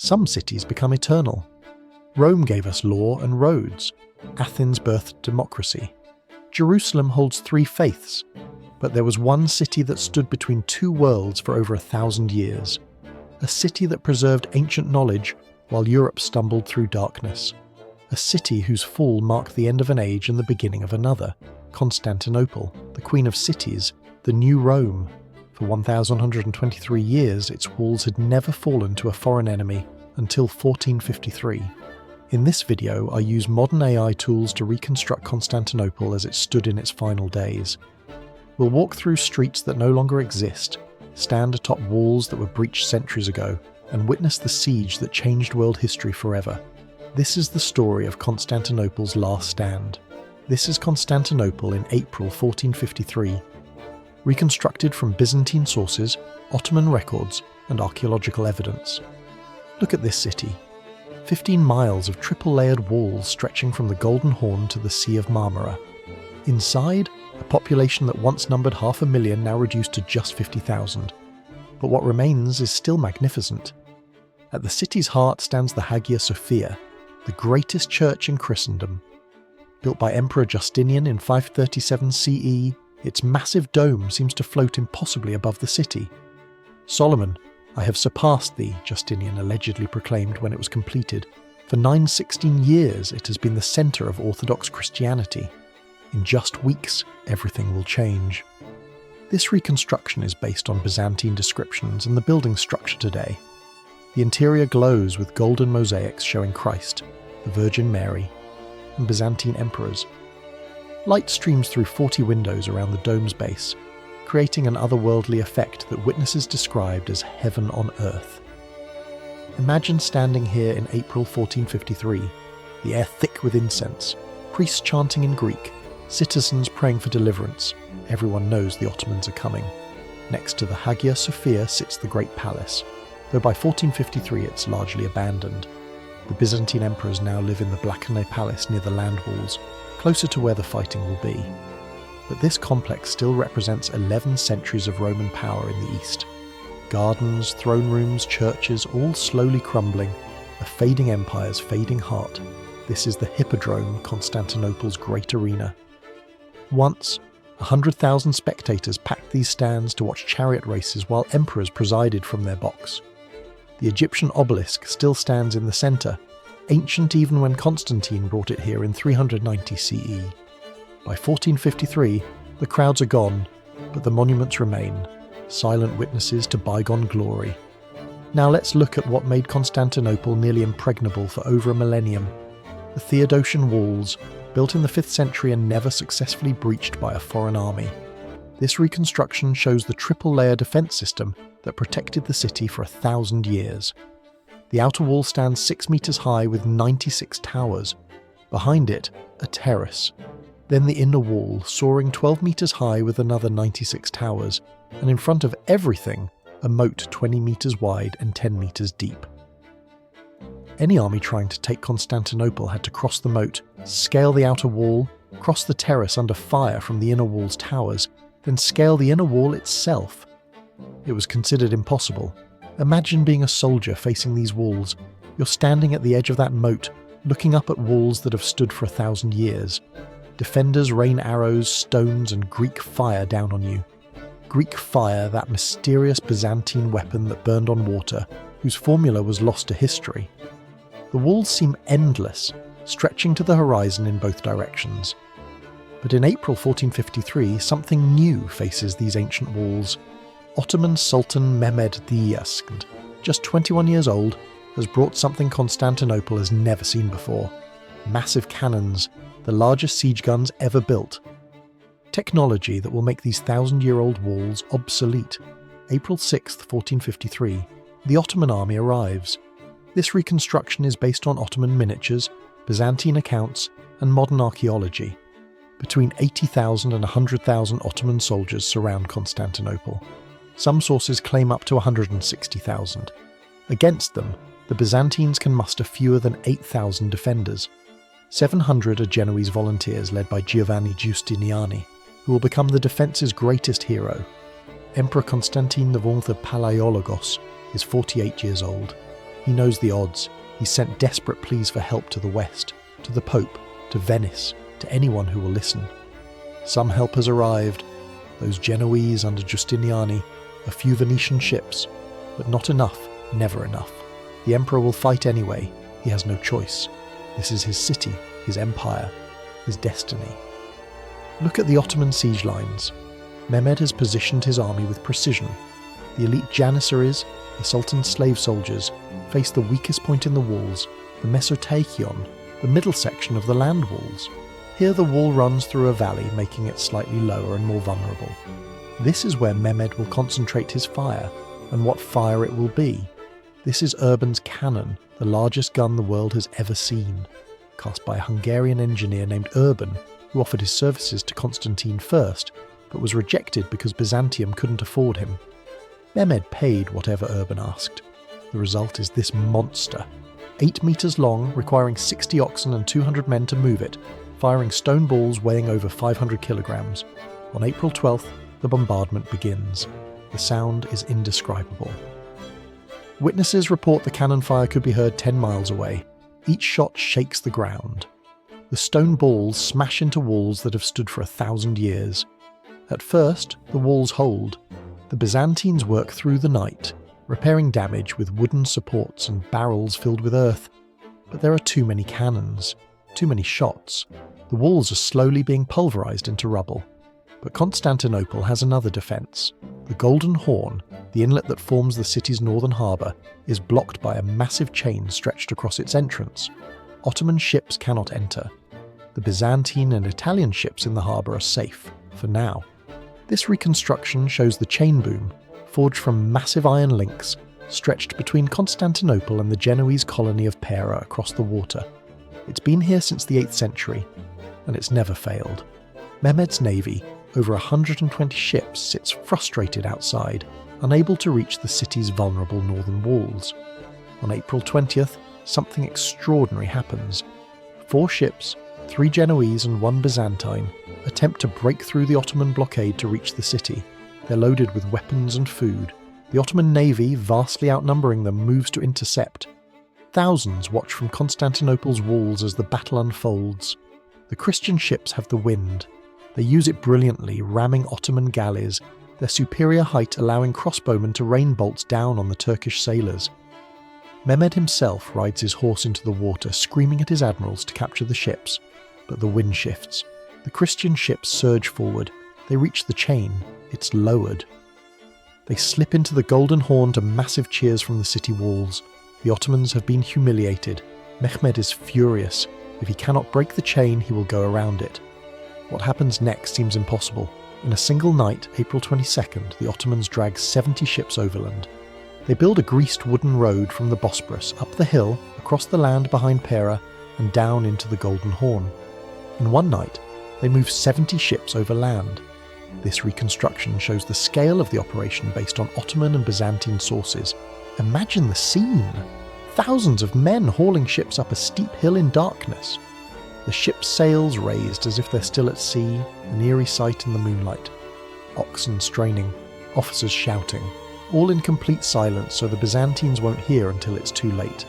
Some cities become eternal. Rome gave us law and roads. Athens birthed democracy. Jerusalem holds 3 faiths. But there was one city that stood between 2 worlds for over 1,000 years. A city that preserved ancient knowledge while Europe stumbled through darkness. A city whose fall marked the end of an age and the beginning of another. Constantinople, the queen of cities, the new Rome. For 1,123 years, its walls had never fallen to a foreign enemy until 1453. In this video, I use modern AI tools to reconstruct Constantinople as it stood in its final days. We'll walk through streets that no longer exist, stand atop walls that were breached centuries ago, and witness the siege that changed world history forever. This is the story of Constantinople's last stand. This is Constantinople in April 1453, reconstructed from Byzantine sources, Ottoman records, and archaeological evidence. Look at this city. 15 miles of triple-layered walls stretching from the Golden Horn to the Sea of Marmara. Inside, a population that once numbered 500,000 now reduced to just 50,000. But what remains is still magnificent. At the city's heart stands the Hagia Sophia, the greatest church in Christendom. Built by Emperor Justinian in 537 CE, its massive dome seems to float impossibly above the city. "Solomon, I have surpassed thee," Justinian allegedly proclaimed when it was completed. For 916 years it has been the centre of Orthodox Christianity. In just weeks, everything will change. This reconstruction is based on Byzantine descriptions and the building structure today. The interior glows with golden mosaics showing Christ, the Virgin Mary, and Byzantine emperors. Light streams through 40 windows around the dome's base, creating an otherworldly effect that witnesses described as heaven on earth. Imagine standing here in April 1453, the air thick with incense, priests chanting in Greek, citizens praying for deliverance. Everyone knows the Ottomans are coming. Next to the Hagia Sophia sits the Great Palace, though by 1453 it's largely abandoned. The Byzantine emperors now live in the Blachany Palace near the land walls, closer to where the fighting will be. But this complex still represents 11 centuries of Roman power in the east. Gardens, throne rooms, churches, all slowly crumbling, a fading empire's fading heart. This is the Hippodrome, Constantinople's great arena. Once, 100,000 spectators packed these stands to watch chariot races while emperors presided from their box. The Egyptian obelisk still stands in the centre, ancient even when Constantine brought it here in 390 CE. By 1453, the crowds are gone, but the monuments remain, silent witnesses to bygone glory. Now let's look at what made Constantinople nearly impregnable for over a millennium. The Theodosian Walls, built in the 5th century and never successfully breached by a foreign army. This reconstruction shows the triple-layer defence system that protected the city for 1,000 years. The outer wall stands 6 metres high with 96 towers. Behind it, a terrace. Then the inner wall, soaring 12 metres high with another 96 towers. And in front of everything, a moat 20 metres wide and 10 metres deep. Any army trying to take Constantinople had to cross the moat, scale the outer wall, cross the terrace under fire from the inner wall's towers, then scale the inner wall itself. It was considered impossible. Imagine being a soldier facing these walls. You're standing at the edge of that moat, looking up at walls that have stood for 1,000 years. Defenders rain arrows, stones, and Greek fire down on you. Greek fire, that mysterious Byzantine weapon that burned on water, whose formula was lost to history. The walls seem endless, stretching to the horizon in both directions. But in April 1453, something new faces these ancient walls. Ottoman Sultan Mehmed II, just 21 years old, has brought something Constantinople has never seen before. Massive cannons, the largest siege guns ever built. Technology that will make these 1,000-year-old walls obsolete. April 6, 1453, the Ottoman army arrives. This reconstruction is based on Ottoman miniatures, Byzantine accounts, and modern archaeology. Between 80,000 and 100,000 Ottoman soldiers surround Constantinople. Some sources claim up to 160,000. Against them, the Byzantines can muster fewer than 8,000 defenders. 700 are Genoese volunteers led by Giovanni Giustiniani, who will become the defence's greatest hero. Emperor Constantine XI of Palaiologos is 48 years old. He knows the odds. He's sent desperate pleas for help to the west, to the Pope, to Venice, to anyone who will listen. Some help has arrived, those Genoese under Giustiniani, a few Venetian ships, but not enough, never enough. The emperor will fight anyway. He has no choice. This is his city, his empire, his destiny. Look at the Ottoman siege lines. Mehmed has positioned his army with precision. The elite janissaries, the Sultan's slave soldiers, face the weakest point in the walls, the Mesoteikion, the middle section of the land walls. Here the wall runs through a valley, making it slightly lower and more vulnerable. This is where Mehmed will concentrate his fire, and what fire it will be. This is Urban's cannon, the largest gun the world has ever seen, cast by a Hungarian engineer named Urban, who offered his services to Constantine first, but was rejected because Byzantium couldn't afford him. Mehmed paid whatever Urban asked. The result is this monster, 8 meters long, requiring 60 oxen and 200 men to move it, firing stone balls weighing over 500 kilograms. On April 12th, the bombardment begins. The sound is indescribable. Witnesses report the cannon fire could be heard 10 miles away. Each shot shakes the ground. The stone balls smash into walls that have stood for 1,000 years. At first, the walls hold. The Byzantines work through the night, repairing damage with wooden supports and barrels filled with earth. But there are too many cannons, too many shots. The walls are slowly being pulverized into rubble. But Constantinople has another defense. The Golden Horn, the inlet that forms the city's northern harbour, is blocked by a massive chain stretched across its entrance. Ottoman ships cannot enter. The Byzantine and Italian ships in the harbour are safe, for now. This reconstruction shows the chain boom, forged from massive iron links, stretched between Constantinople and the Genoese colony of Pera across the water. It's been here since the 8th century, and it's never failed. Mehmed's navy, over 120 ships, sits frustrated outside, unable to reach the city's vulnerable northern walls. On April 20th, something extraordinary happens. 4 ships, 3 Genoese and 1 Byzantine, attempt to break through the Ottoman blockade to reach the city. They're loaded with weapons and food. The Ottoman navy, vastly outnumbering them, moves to intercept. Thousands watch from Constantinople's walls as the battle unfolds. The Christian ships have the wind. They use it brilliantly, ramming Ottoman galleys, their superior height allowing crossbowmen to rain bolts down on the Turkish sailors. Mehmed himself rides his horse into the water, screaming at his admirals to capture the ships. But the wind shifts. The Christian ships surge forward. They reach the chain. It's lowered. They slip into the Golden Horn to massive cheers from the city walls. The Ottomans have been humiliated. Mehmed is furious. If he cannot break the chain, he will go around it. What happens next seems impossible. In a single night, April 22nd, the Ottomans drag 70 ships overland. They build a greased wooden road from the Bosporus, up the hill, across the land behind Pera, and down into the Golden Horn. In one night, they move 70 ships over land. This reconstruction shows the scale of the operation based on Ottoman and Byzantine sources. Imagine the scene! Thousands of men hauling ships up a steep hill in darkness. The ship's sails raised as if they're still at sea, an eerie sight in the moonlight. Oxen straining, officers shouting, all in complete silence so the Byzantines won't hear until it's too late.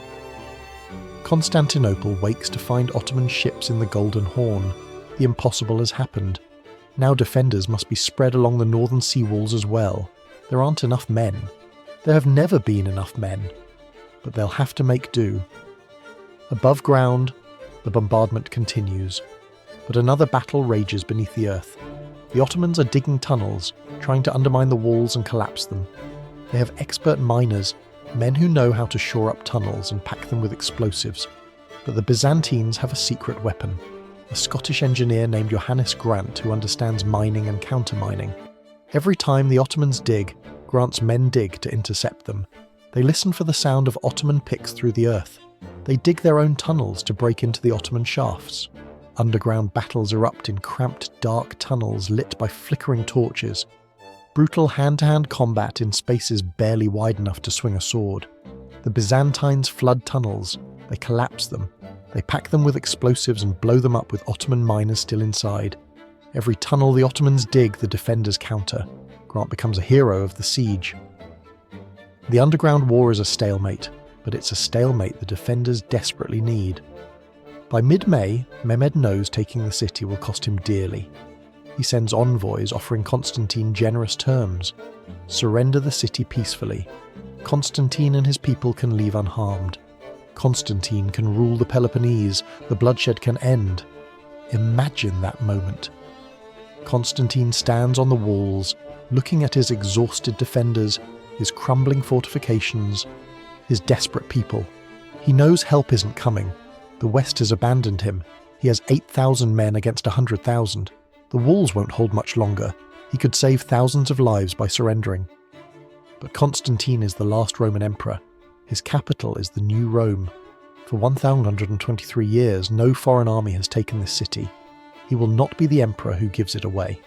Constantinople wakes to find Ottoman ships in the Golden Horn. The impossible has happened. Now defenders must be spread along the northern sea walls as well. There aren't enough men. There have never been enough men. But they'll have to make do. Above ground, the bombardment continues, but another battle rages beneath the earth. The Ottomans are digging tunnels, trying to undermine the walls and collapse them. They have expert miners, men who know how to shore up tunnels and pack them with explosives. But the Byzantines have a secret weapon, a Scottish engineer named Johannes Grant who understands mining and countermining. Every time the Ottomans dig, Grant's men dig to intercept them. They listen for the sound of Ottoman picks through the earth. They dig their own tunnels to break into the Ottoman shafts. Underground battles erupt in cramped, dark tunnels lit by flickering torches. Brutal hand-to-hand combat in spaces barely wide enough to swing a sword. The Byzantines flood tunnels. They collapse them. They pack them with explosives and blow them up with Ottoman miners still inside. Every tunnel the Ottomans dig, the defenders counter. Grant becomes a hero of the siege. The underground war is a stalemate. but it's a stalemate the defenders desperately need. By mid-May, Mehmed knows taking the city will cost him dearly. He sends envoys offering Constantine generous terms. Surrender the city peacefully. Constantine and his people can leave unharmed. Constantine can rule the Peloponnese. The bloodshed can end. Imagine that moment. Constantine stands on the walls, looking at his exhausted defenders, his crumbling fortifications, his desperate people. He knows help isn't coming. The West has abandoned him. He has 8,000 men against 100,000. The walls won't hold much longer. He could save thousands of lives by surrendering. But Constantine is the last Roman emperor. His capital is the new Rome. For 1,123 years, no foreign army has taken this city. He will not be the emperor who gives it away.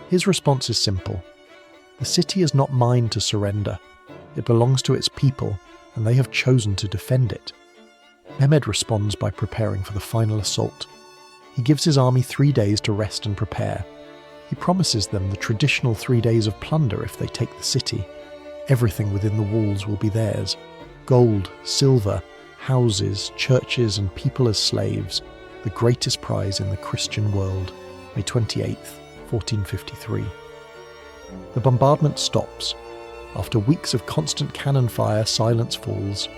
His response is simple. The city is not mine to surrender. It belongs to its people, and they have chosen to defend it. Mehmed responds by preparing for the final assault. He gives his army 3 days to rest and prepare. He promises them the traditional 3 days of plunder if they take the city. Everything within the walls will be theirs. Gold, silver, houses, churches and people as slaves. The greatest prize in the Christian world. May 28th, 1453. The bombardment stops. After weeks of constant cannon fire, silence falls.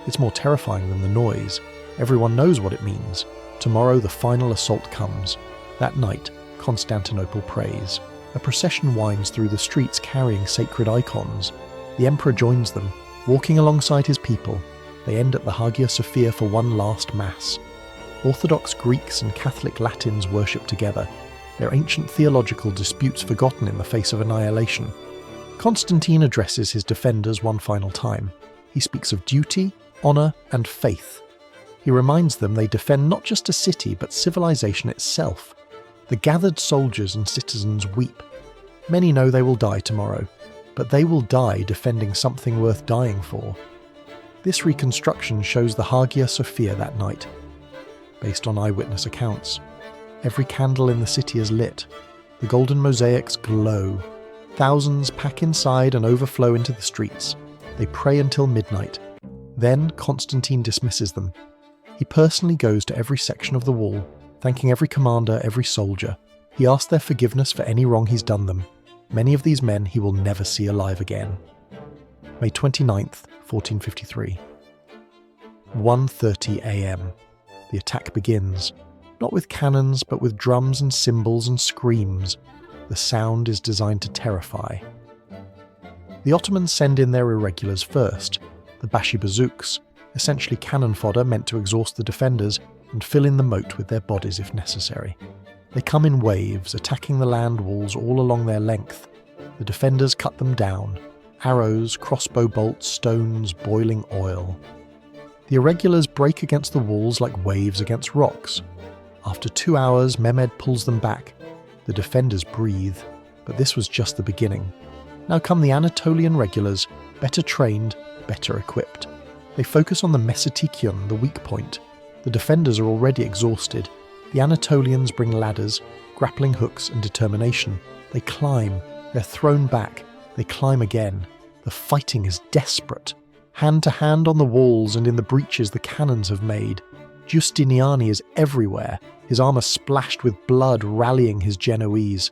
It's more terrifying than the noise. Everyone knows what it means. Tomorrow the final assault comes. That night, Constantinople prays. A procession winds through the streets carrying sacred icons. The emperor joins them, walking alongside his people. They end at the Hagia Sophia for one last mass. Orthodox Greeks and Catholic Latins worship together, their ancient theological disputes forgotten in the face of annihilation. Constantine addresses his defenders one final time. He speaks of duty, honour and faith. He reminds them they defend not just a city but civilization itself. The gathered soldiers and citizens weep. Many know they will die tomorrow, but they will die defending something worth dying for. This reconstruction shows the Hagia Sophia that night, based on eyewitness accounts. Every candle in the city is lit. The golden mosaics glow. Thousands pack inside and overflow into the streets. They pray until midnight. Then Constantine dismisses them. He personally goes to every section of the wall, thanking every commander, every soldier. He asks their forgiveness for any wrong he's done them. Many of these men he will never see alive again. May 29th, 1453. 1:30 a.m. The attack begins. Not with cannons, but with drums and cymbals and screams. The sound is designed to terrify. The Ottomans send in their irregulars first, the Bashi bazooks, essentially cannon fodder meant to exhaust the defenders and fill in the moat with their bodies if necessary. They come in waves, attacking the land walls all along their length. The defenders cut them down. Arrows, crossbow bolts, stones, boiling oil. The irregulars break against the walls like waves against rocks. After 2 hours, Mehmed pulls them back. The defenders breathe, but this was just the beginning. Now come the Anatolian regulars, better trained, better equipped. They focus on the Mesetikion, the weak point. The defenders are already exhausted. The Anatolians bring ladders, grappling hooks and determination. They climb, they're thrown back, they climb again. The fighting is desperate. Hand to hand on the walls and in the breaches the cannons have made. Giustiniani is everywhere, his armour splashed with blood rallying his Genoese.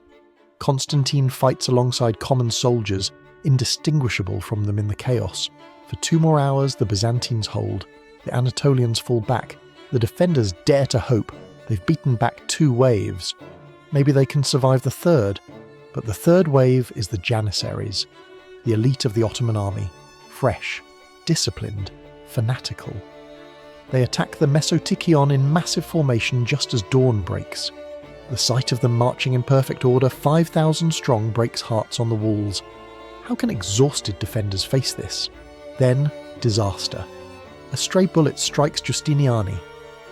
Constantine fights alongside common soldiers, indistinguishable from them in the chaos. For 2 more hours the Byzantines hold. The Anatolians fall back. The defenders dare to hope. They've beaten back 2 waves. Maybe they can survive the third. But the third wave is the Janissaries, the elite of the Ottoman army. Fresh, disciplined, fanatical. They attack the Mesotikion in massive formation just as dawn breaks. The sight of them marching in perfect order, 5,000 strong, breaks hearts on the walls. How can exhausted defenders face this? Then, disaster. A stray bullet strikes Giustiniani.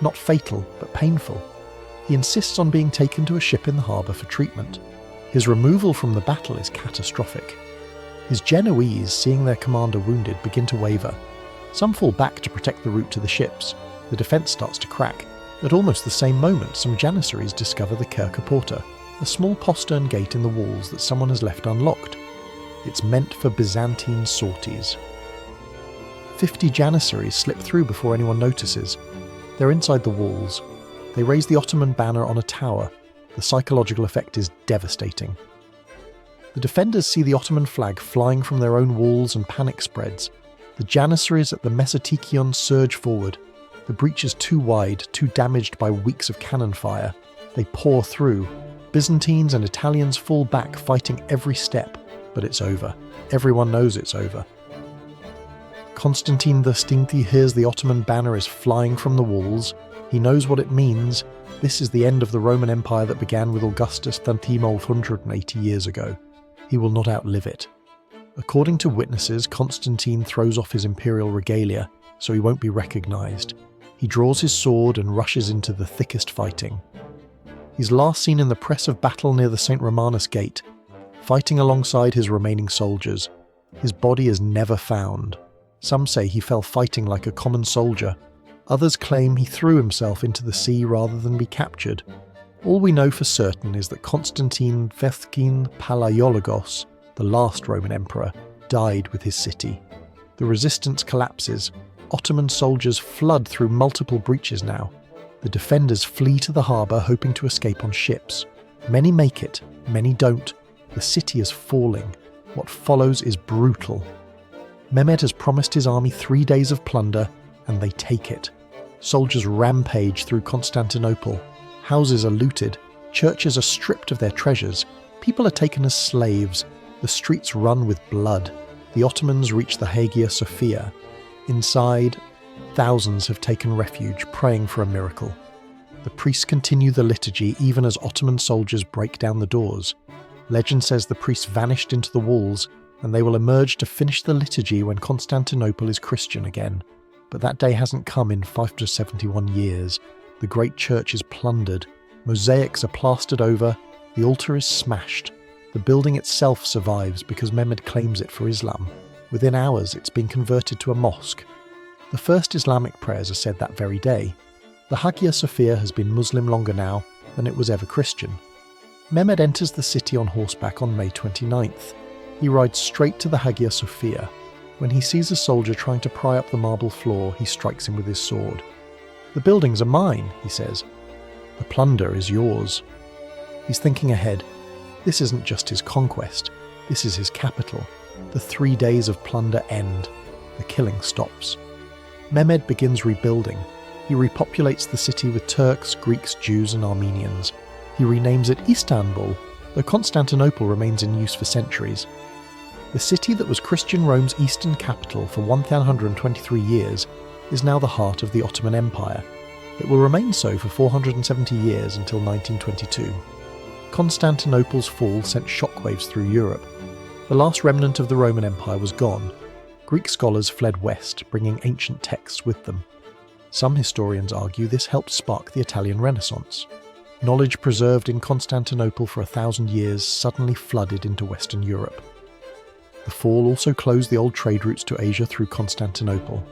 Not fatal, but painful. He insists on being taken to a ship in the harbour for treatment. His removal from the battle is catastrophic. His Genoese, seeing their commander wounded, begin to waver. Some fall back to protect the route to the ships. The defence starts to crack. At almost the same moment, some Janissaries discover the Kirka Porta, a small postern gate in the walls that someone has left unlocked. It's meant for Byzantine sorties. 50 janissaries slip through before anyone notices. They're inside the walls. They raise the Ottoman banner on a tower. The psychological effect is devastating. The defenders see the Ottoman flag flying from their own walls and panic spreads. The janissaries at the Mesotikion surge forward. The breach is too wide, too damaged by weeks of cannon fire. They pour through. Byzantines and Italians fall back, fighting every step. But it's over. Everyone knows it's over. Constantine XI hears the Ottoman banner is flying from the walls. He knows what it means. This is the end of the Roman Empire that began with Augustus Xanthimos 180 years ago. He will not outlive it. According to witnesses, Constantine throws off his imperial regalia, so he won't be recognised. He draws his sword and rushes into the thickest fighting. He's last seen in the press of battle near the St. Romanus Gate, fighting alongside his remaining soldiers. His body is never found. Some say he fell fighting like a common soldier. Others claim he threw himself into the sea rather than be captured. All we know for certain is that Constantine XI Palaiologos, the last Roman emperor, died with his city. The resistance collapses. Ottoman soldiers flood through multiple breaches now. The defenders flee to the harbour hoping to escape on ships. Many make it, many don't. The city is falling. What follows is brutal. Mehmed has promised his army 3 days of plunder, and they take it. Soldiers rampage through Constantinople. Houses are looted. Churches are stripped of their treasures. People are taken as slaves. The streets run with blood. The Ottomans reach the Hagia Sophia. Inside, thousands have taken refuge, praying for a miracle. The priests continue the liturgy even as Ottoman soldiers break down the doors. Legend says the priests vanished into the walls, and they will emerge to finish the liturgy when Constantinople is Christian again. But that day hasn't come in 571 years. The great church is plundered. Mosaics are plastered over. The altar is smashed. The building itself survives because Mehmed claims it for Islam. Within hours, it's been converted to a mosque. The first Islamic prayers are said that very day. The Hagia Sophia has been Muslim longer now than it was ever Christian. Mehmed enters the city on horseback on May 29th. He rides straight to the Hagia Sophia. When he sees a soldier trying to pry up the marble floor, he strikes him with his sword. "The buildings are mine," he says. "The plunder is yours." He's thinking ahead. This isn't just his conquest. This is his capital. The 3 days of plunder end. The killing stops. Mehmed begins rebuilding. He repopulates the city with Turks, Greeks, Jews and Armenians. He renames it Istanbul, though Constantinople remains in use for centuries. The city that was Christian Rome's eastern capital for 123 years is now the heart of the Ottoman Empire. It will remain so for 470 years until 1922. Constantinople's fall sent shockwaves through Europe. The last remnant of the Roman Empire was gone. Greek scholars fled west, bringing ancient texts with them. Some historians argue this helped spark the Italian Renaissance. Knowledge preserved in Constantinople for 1,000 years suddenly flooded into Western Europe. The fall also closed the old trade routes to Asia through Constantinople.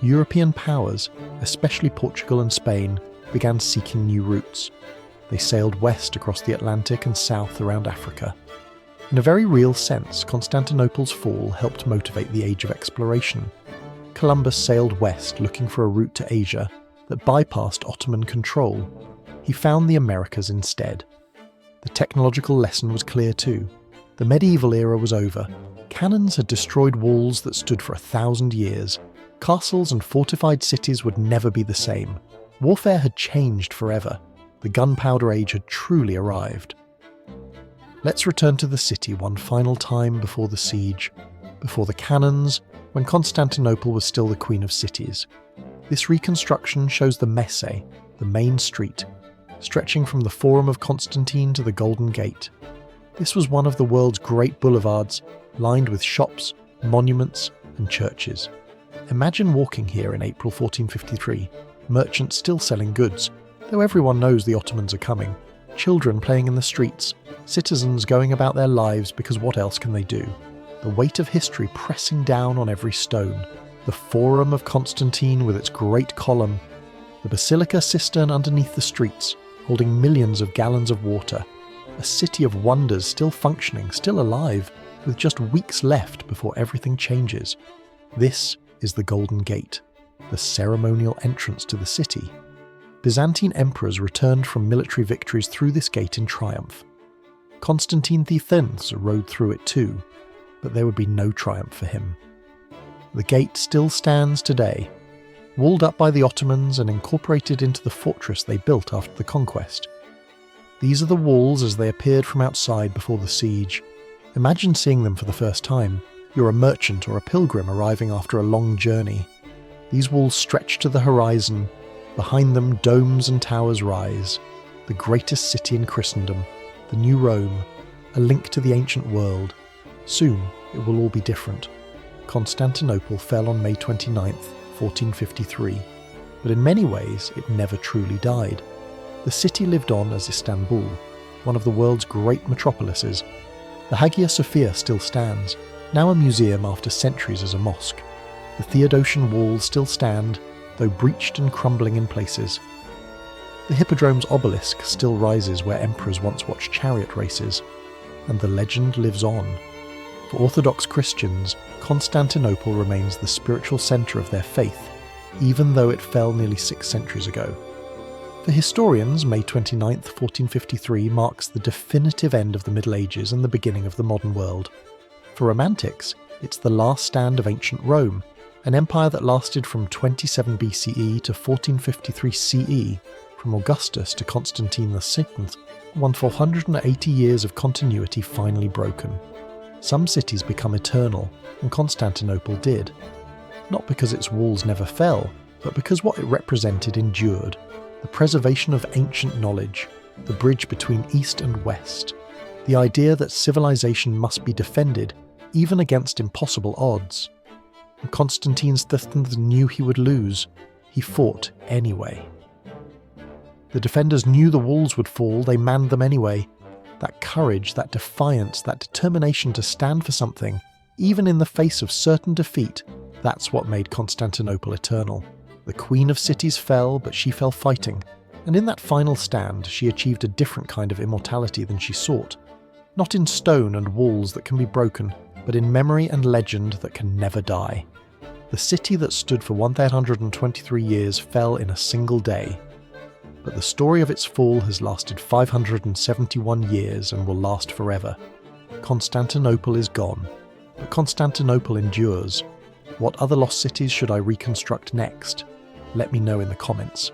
European powers, especially Portugal and Spain, began seeking new routes. They sailed west across the Atlantic and south around Africa. In a very real sense, Constantinople's fall helped motivate the age of exploration. Columbus sailed west looking for a route to Asia that bypassed Ottoman control. He found the Americas instead. The technological lesson was clear too. The medieval era was over. Cannons had destroyed walls that stood for 1,000 years. Castles and fortified cities would never be the same. Warfare had changed forever. The gunpowder age had truly arrived. Let's return to the city one final time before the siege, before the cannons, when Constantinople was still the queen of cities. This reconstruction shows the Messe, the main street, stretching from the Forum of Constantine to the Golden Gate. This was one of the world's great boulevards, lined with shops, monuments, and churches. Imagine walking here in April 1453, merchants still selling goods, though everyone knows the Ottomans are coming, children playing in the streets, citizens going about their lives because what else can they do? The weight of history pressing down on every stone, the Forum of Constantine with its great column, the Basilica cistern underneath the streets, holding millions of gallons of water, a city of wonders still functioning, still alive, with just weeks left before everything changes. This is the Golden Gate, the ceremonial entrance to the city. Byzantine emperors returned from military victories through this gate in triumph. Constantine XI rode through it too, but there would be no triumph for him. The gate still stands today, walled up by the Ottomans and incorporated into the fortress they built after the conquest. These are the walls as they appeared from outside before the siege. Imagine seeing them for the first time. You're a merchant or a pilgrim arriving after a long journey. These walls stretch to the horizon. Behind them, domes and towers rise. The greatest city in Christendom, the New Rome, a link to the ancient world. Soon, it will all be different. Constantinople fell on May 29th, 1453, but in many ways it never truly died. The city lived on as Istanbul, one of the world's great metropolises. The Hagia Sophia still stands, now a museum after centuries as a mosque. The Theodosian Walls still stand, though breached and crumbling in places. The Hippodrome's obelisk still rises where emperors once watched chariot races, and the legend lives on. For Orthodox Christians, Constantinople remains the spiritual centre of their faith, even though it fell nearly 6 centuries ago. For historians, May 29, 1453 marks the definitive end of the Middle Ages and the beginning of the modern world. For Romantics, it's the last stand of ancient Rome, an empire that lasted from 27 BCE to 1453 CE, from Augustus to Constantine XI, one 480 years of continuity finally broken. Some cities become eternal, and Constantinople did. Not because its walls never fell, but because what it represented endured. The preservation of ancient knowledge, the bridge between East and West. The idea that civilization must be defended, even against impossible odds. And Constantine XI knew he would lose. He fought anyway. The defenders knew the walls would fall, they manned them anyway. That courage, that defiance, that determination to stand for something, even in the face of certain defeat, that's what made Constantinople eternal. The Queen of Cities fell, but she fell fighting, and in that final stand she achieved a different kind of immortality than she sought. Not in stone and walls that can be broken, but in memory and legend that can never die. The city that stood for 1,823 years fell in a single day. But the story of its fall has lasted 571 years and will last forever. Constantinople is gone, but Constantinople endures. What other lost cities should I reconstruct next? Let me know in the comments.